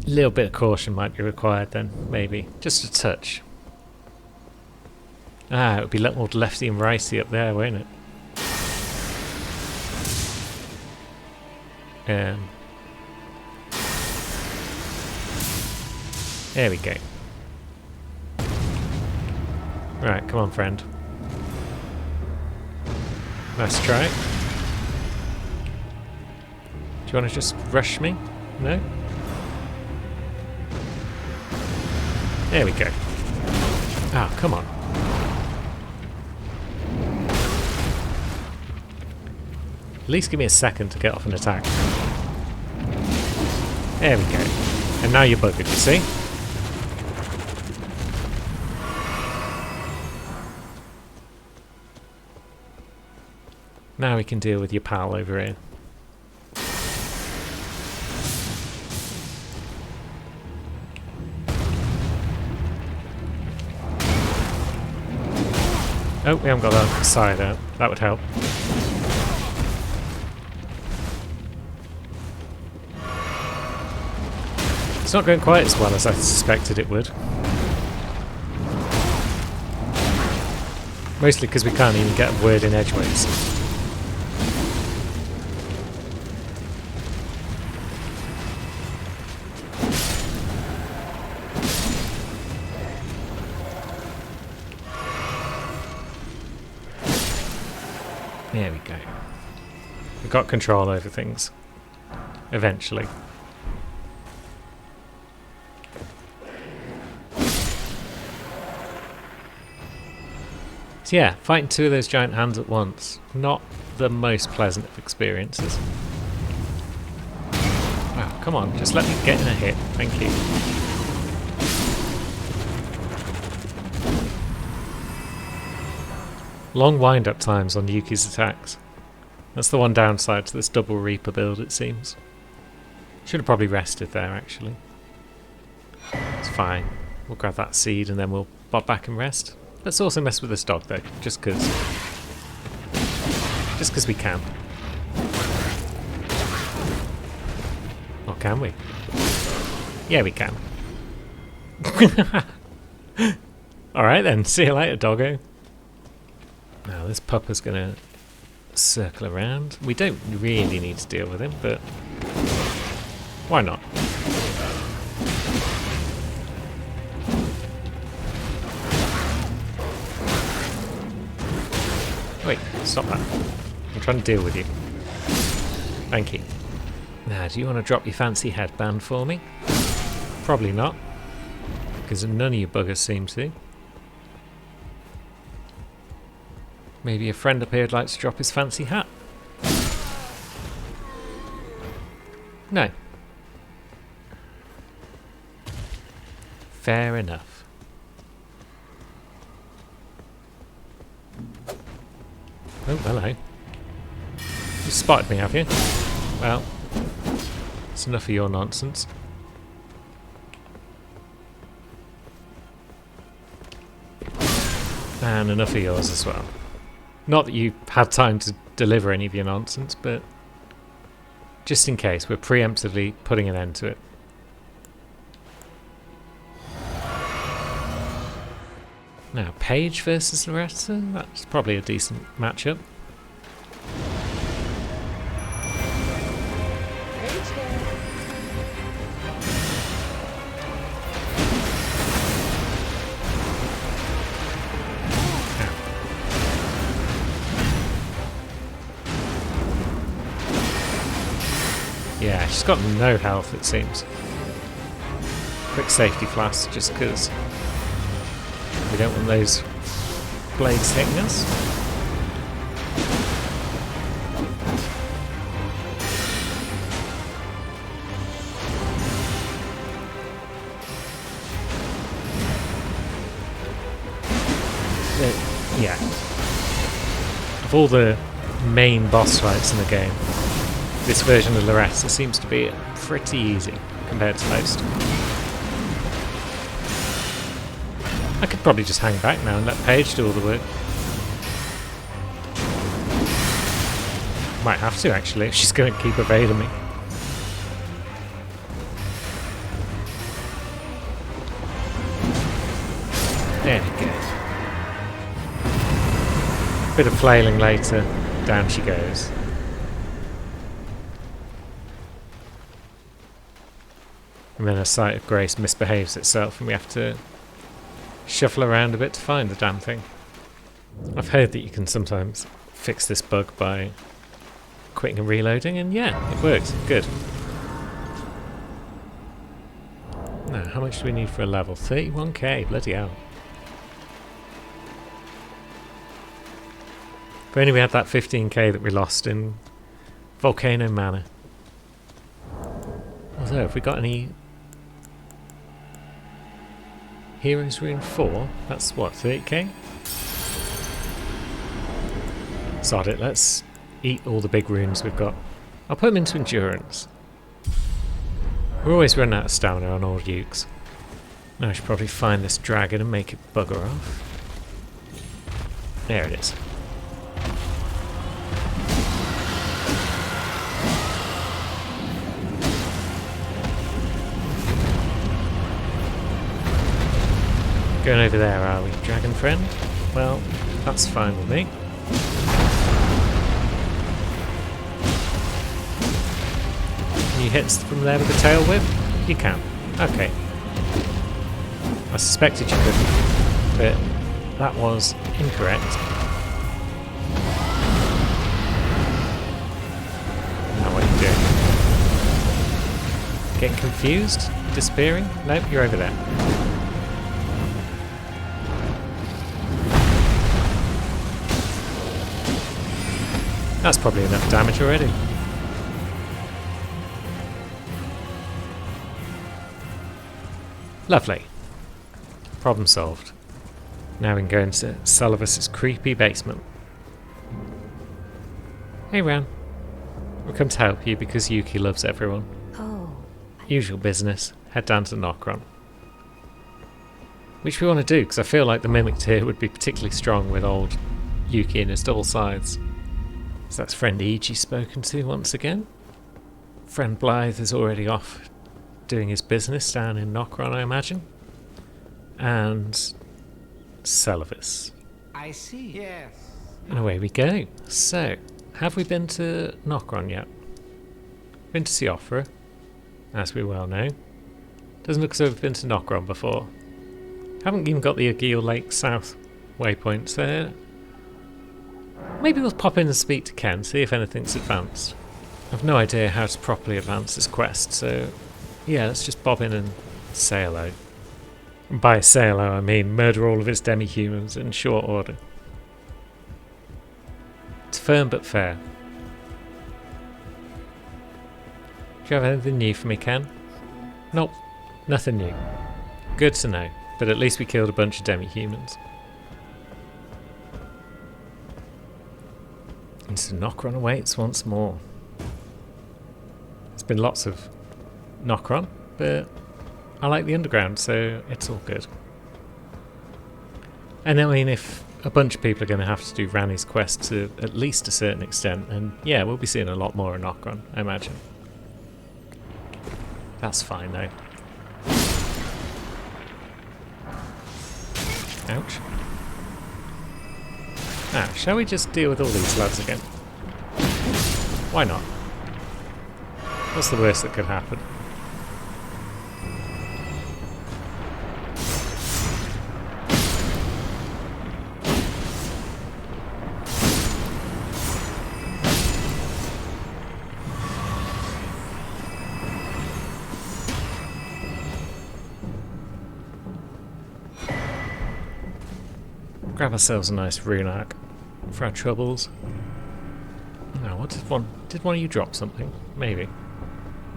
A little bit of caution might be required then, maybe. Just a touch. Ah, it would be a lot more lefty and righty up there, won't it? There we go. Right, come on, friend. Nice try. Do you want to just rush me? No? There we go. Ah, come on. At least give me a second to get off an attack. There we go. And now you're buggered, you see? Now we can deal with your pal over here. Oh, we haven't got that side out. That would help. It's not going quite as well as I suspected it would. Mostly because we can't even get a word in edgeways. There we go. We got control over things. Eventually. So yeah, fighting two of those giant hands at once. Not the most pleasant of experiences. Wow, come on, just let me get in a hit. Thank you. Long wind-up times on Yuki's attacks. That's the one downside to this double Reaper build, it seems. Should have probably rested there, actually. It's fine. We'll grab that seed and then we'll bob back and rest. Let's also mess with this dog, though, just because. Just because we can. Or can we? Yeah, we can. Alright then, see you later, doggo. Now this pupper's gonna circle around. We don't really need to deal with him, but why not? Wait, stop that. I'm trying to deal with you. Thank you. Now, do you want to drop your fancy headband for me? Probably not, because none of you buggers seem to. Maybe a friend up here would like to drop his fancy hat. No. Fair enough. Oh, hello. You spotted me, have you? Well, it's enough of your nonsense. And enough of yours as well. Not that you had time to deliver any of your nonsense, but just in case, we're preemptively putting an end to it. Now, Paige versus Loretta, that's probably a decent matchup. Yeah, she's got no health, it seems. Quick safety flask, just because we don't want those blades hitting us. Yeah. Of all the main boss fights in the game, this version of Loretta seems to be pretty easy compared to most. I could probably just hang back now and let Paige do all the work. Might have to, actually, if she's going to keep evading me. There we go. Bit of flailing later. Down she goes. And then a sight of grace misbehaves itself and we have to shuffle around a bit to find the damn thing. I've heard that you can sometimes fix this bug by quitting and reloading, and yeah, it works. Good. Now, how much do we need for a level? 31k, bloody hell. If only we had that 15k that we lost in Volcano Manor. Although, have we got any Heroes Rune 4? That's what, 30k? Sod it, let's eat all the big runes we've got. I'll put them into endurance. We're always running out of stamina on old Ukes. Now I should probably find this dragon and make it bugger off. There it is. Going over there, are we, dragon friend? Well, that's fine with me. Can you hit from there with the tail whip? You can. Okay. I suspected you couldn't, but that was incorrect. Now what are you doing? Getting confused? Disappearing? Nope, you're over there. That's probably enough damage already. Lovely. Problem solved. Now we can go into Sullivus's creepy basement. Hey Ran. We've come to help you because Yuki loves everyone. Oh. Usual business. Head down to Nokron. Which we want to do because I feel like the Mimic tier would be particularly strong with old Yuki and his double sides. So that's friend Iji spoken to once again. Friend Blythe is already off doing his business down in Nokron, I imagine. And Sullivus. I see. Yes. And away we go. So, have we been to Nokron yet? Been to Siofra, as we well know. Doesn't look as though we've been to Nokron before. Haven't even got the Agil Lake South waypoints there. Maybe we'll pop in and speak to Ken, see if anything's advanced. I've no idea how to properly advance this quest, so yeah, let's just bob in and say hello. And by say hello, I mean murder all of its demi-humans in short order. It's firm but fair. Do you have anything new for me, Ken? Nope, nothing new. Good to know, but at least we killed a bunch of demi-humans. Into Nokron awaits once more. There's been lots of Nokron, but I like the underground, so it's all good. And I mean, if a bunch of people are going to have to do Ranni's quest to at least a certain extent, and yeah, we'll be seeing a lot more in Nokron, I imagine. That's fine though. Ouch. Now, shall we just deal with all these lads again? Why not? What's the worst that could happen? Grab ourselves a nice rune arc for our troubles. Now, what did one of you drop something? Maybe.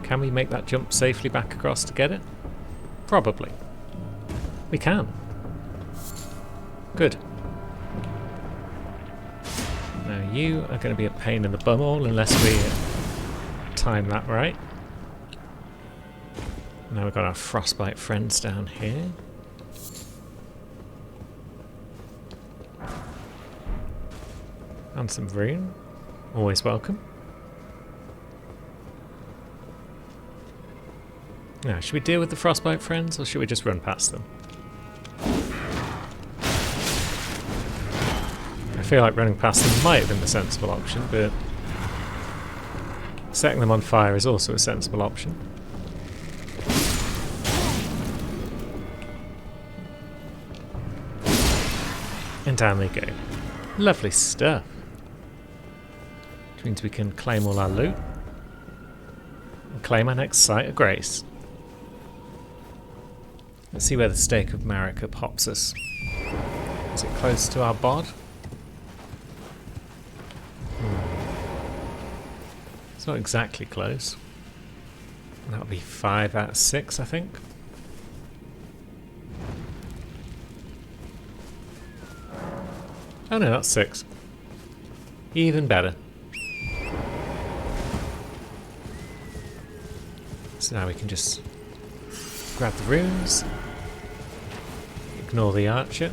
Can we make that jump safely back across to get it? Probably. We can. Good. Now you are going to be a pain in the bumhole unless we time that right. Now we've got our frostbite friends down here. And some rune. Always welcome. Now, should we deal with the frostbite friends or should we just run past them? feel like running past them might have been the sensible option, but setting them on fire is also a sensible option. And down they go. Lovely stuff. Which means we can claim all our loot. And claim our next site of grace. Let's see where the Stake of Marika pops us. Is it close to our bod? It's not exactly close. That'll be 5 out of 6, I think. Oh no, that's 6. Even better. So now we can just grab the runes. Ignore the archer.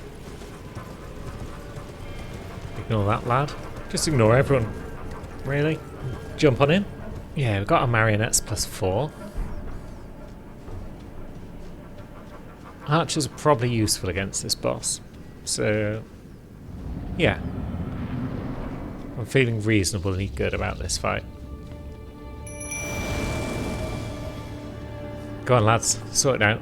Ignore that lad. Just ignore everyone. Really? Jump on in. Yeah, we've got our marionettes +4. Archers are probably useful against this boss. So, yeah. I'm feeling reasonably good about this fight. Go on, lads. Sort it out.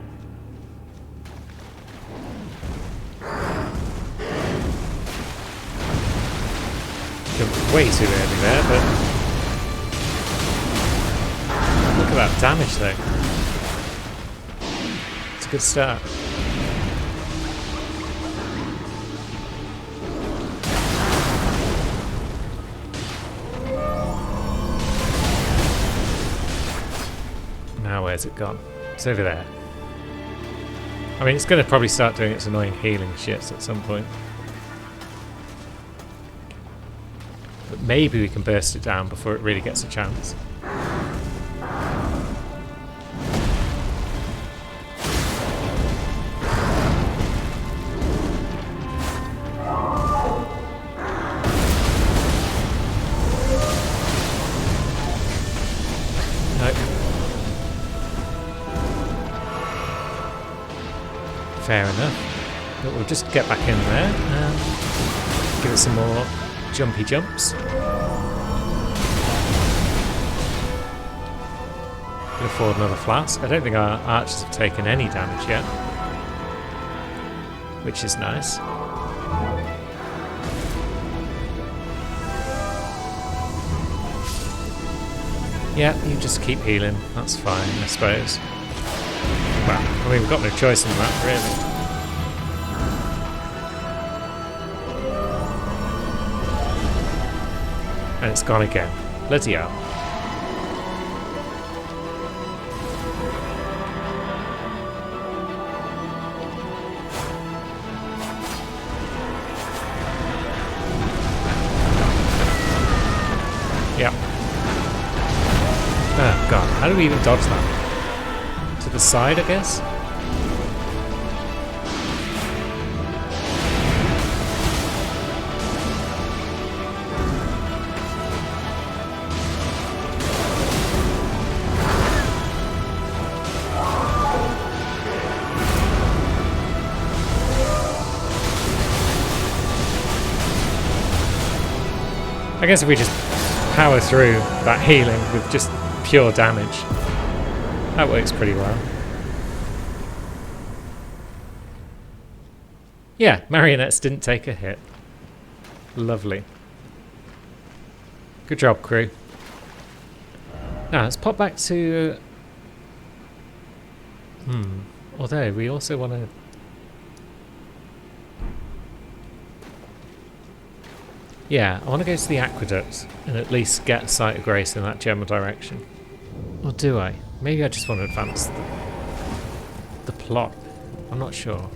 Jumped way too early there, but look at that damage though. It's a good start. Now where's it gone? It's over there. I mean, it's going to probably start doing its annoying healing shits at some point. But maybe we can burst it down before it really gets a chance. Fair enough. But we'll just get back in there and give it some more jumpy jumps. Can afford another flask. I don't think our archers have taken any damage yet, which is nice. Yeah, you just keep healing. That's fine, I suppose. Well, I mean, we've got no choice in that, really. And it's gone again. Bloody hell. Yep. Oh god, how do we even dodge that? To the side, I guess? I guess if we just power through that healing with just pure damage, that works pretty well. Yeah, marionettes didn't take a hit. Lovely. Good job, crew. Now, let's pop back to... Although, we also want to... Yeah, I want to go to the aqueduct and at least get a Sight of Grace in that general direction. Or do I? Maybe I just want to advance the plot. I'm not sure.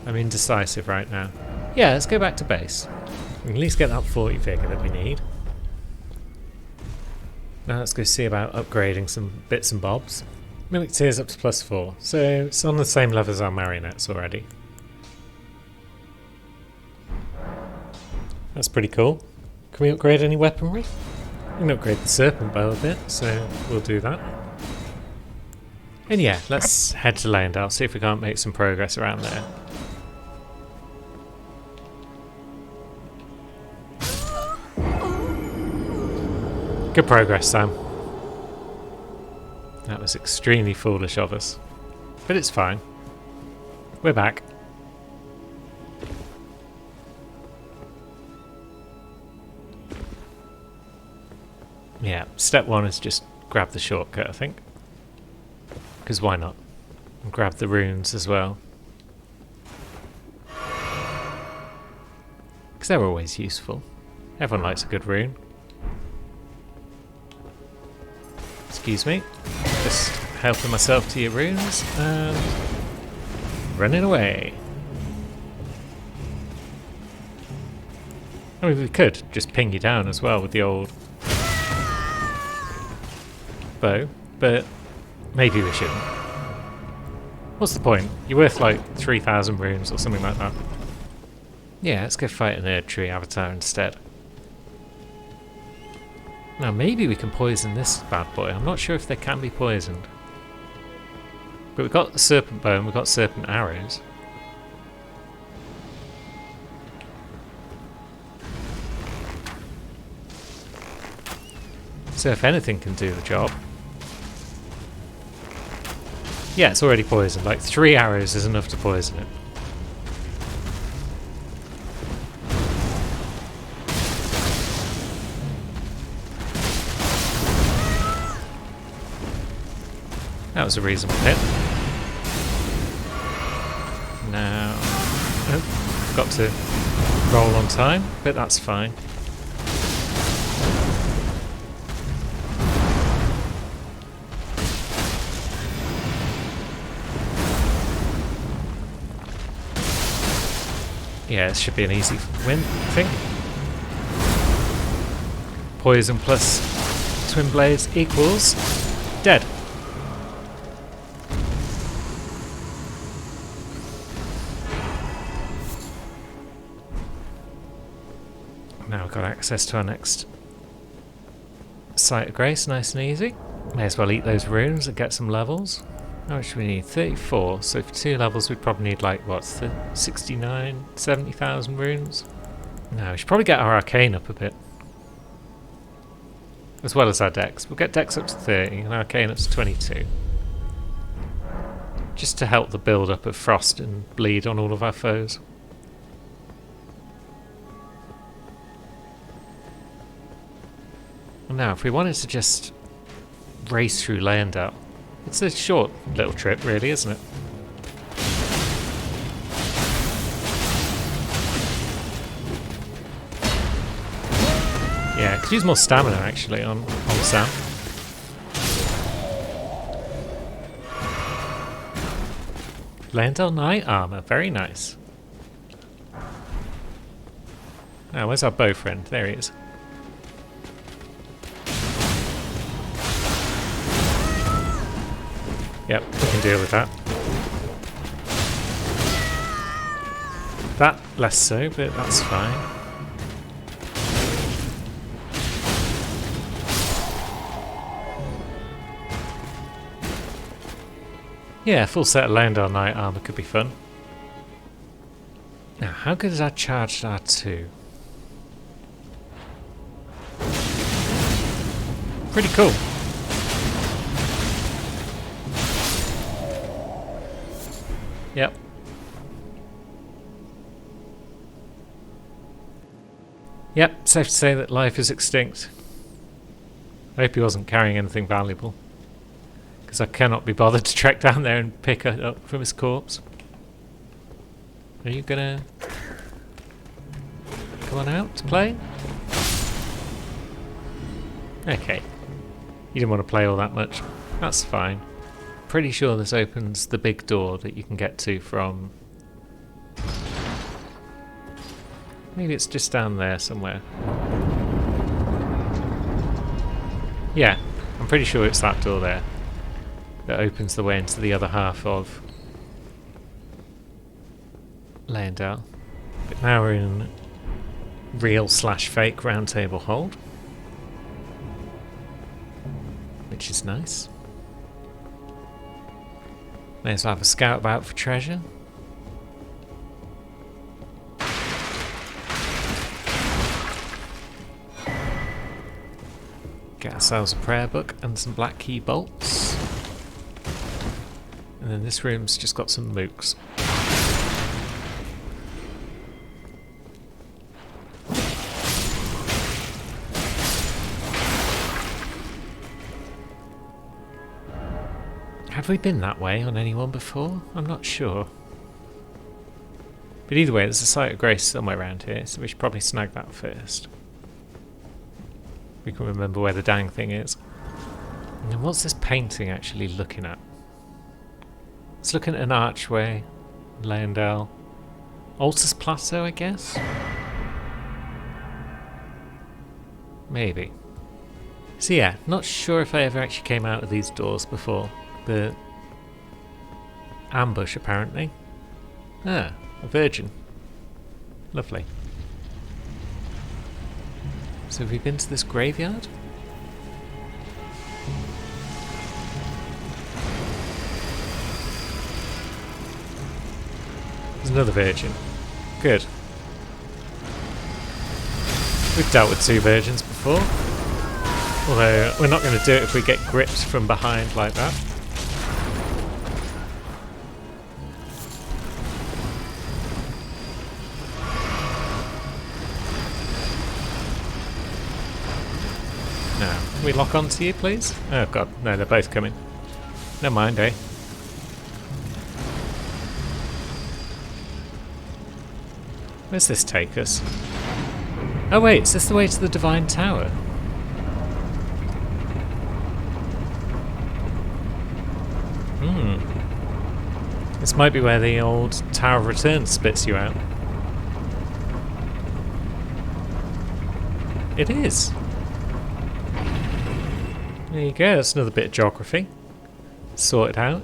I'm indecisive right now. Yeah, let's go back to base. We can at least get that 40 figure that we need. Now let's go see about upgrading some bits and bobs. Mimic Tears up to +4, so it's on the same level as our marionettes already. That's pretty cool. Can we upgrade any weaponry? We can upgrade the serpent bow a bit, so we'll do that. And yeah, let's head to Leyendal, see if we can't make some progress around there. Good progress, Sam. That was extremely foolish of us. But it's fine. We're back. Yeah, step one is just grab the shortcut, I think. Because why not? And grab the runes as well. Because they're always useful. Everyone likes a good rune. Excuse me. Just helping myself to your runes and running away. I mean, we could just ping you down as well with the old bow, but maybe we shouldn't. What's the point? You're worth like 3,000 runes or something like that. Yeah, let's go fight an Erdtree avatar instead. Now maybe we can poison this bad boy. I'm not sure if they can be poisoned. But we've got the serpent bow and we've got serpent arrows. So if anything can do the job. Yeah, it's already poisoned. Like 3 arrows is enough to poison it. That was a reasonable hit. Now, oh, got to roll on time, but that's fine. Yeah, it should be an easy win, I think. Poison plus Twin Blades equals dead. Now we've got access to our next Site of Grace, nice and easy. May as well eat those runes and get some levels. How much do we need? 34, so for 2 levels we'd probably need like, what, 69, 70,000 runes? No, we should probably get our Arcane up a bit. As well as our Dex. We'll get Dex up to 30 and Arcane up to 22. Just to help the build up of Frost and Bleed on all of our foes. Now, if we wanted to just race through Leyendal, it's a short little trip, really, isn't it? Yeah, could use more stamina actually on Sam. Leyendal Knight armor, very nice. Now, where's our bow friend? There he is. Yep, we can deal with that. That less so, but that's fine. Yeah, full set of Leyendal Knight armor could be fun. Now, how good is our charged R2? Pretty cool. Yep. Yep, safe to say that life is extinct. I hope he wasn't carrying anything valuable, because I cannot be bothered to trek down there and pick it up from his corpse. Are you gonna come on out to play? Okay. You didn't want to play all that much. That's fine. Pretty sure this opens the big door that you can get to from... Maybe it's just down there somewhere. Yeah, I'm pretty sure it's that door there that opens the way into the other half of Leyendal. But now we're in real/fake Round Table Hold, which is nice. May as well have a scout about for treasure. Get ourselves a prayer book and some black key bolts. And then this room's just got some mooks. Have we been that way on anyone before? I'm not sure. But either way, there's a site of grace somewhere around here, so we should probably snag that first. We can remember where the dang thing is. And then what's this painting actually looking at? It's looking at an archway. Leyendell. Altus Plateau, I guess? Maybe. So yeah, not sure if I ever actually came out of these doors before. But ambush apparently. Ah, a virgin. Lovely. So have we been to this graveyard? There's another virgin. Good. We've dealt with 2 virgins before. Although we're not going to do it if we get gripped from behind like that. Now, can we lock onto you, please? Oh god, no, they're both coming. Never mind, eh? Where's this take us? Oh wait, is this the way to the Divine Tower? This might be where the old Tower of Return spits you out. It is. There you go, that's another bit of geography. Sorted out.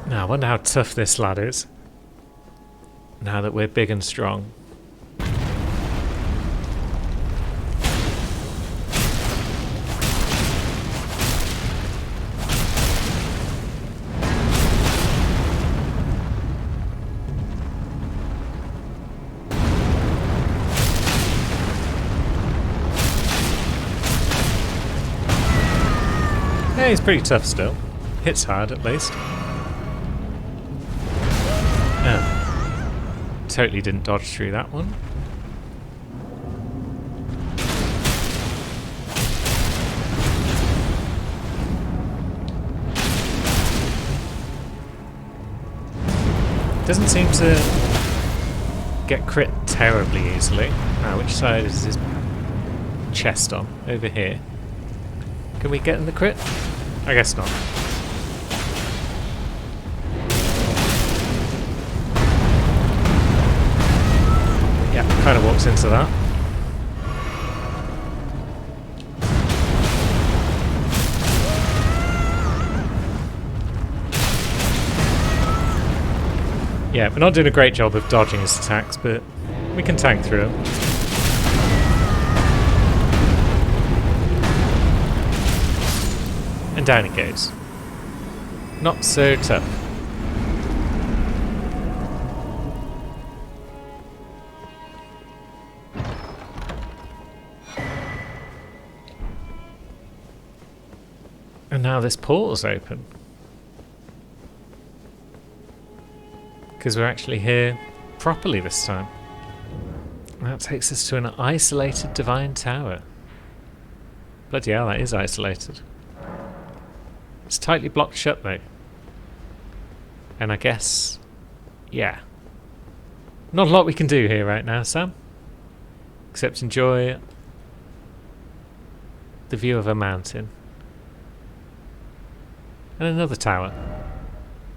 Now, I wonder how tough this lad is. Now that we're big and strong. Yeah, he's pretty tough still. Hits hard at least. Oh. Totally didn't dodge through that one. Doesn't seem to get crit terribly easily. Now, which side is his chest on? Over here. Can we get in the crit? I guess not. Yeah, kind of walks into that. Yeah, we're not doing a great job of dodging his attacks, but we can tank through them. And down it goes. Not so tough. And now this portal's open. Because we're actually here properly this time. And that takes us to an isolated Divine Tower. Bloody hell, that is isolated. It's tightly blocked shut though. And I guess, yeah. Not a lot we can do here right now, Sam. Except enjoy the view of a mountain. And another tower,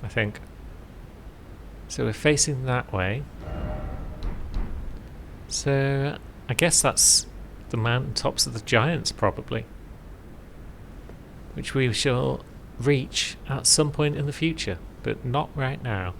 I think. So we're facing that way. So I guess that's the mountain tops of the giants probably. Which we shall reach at some point in the future, but not right now.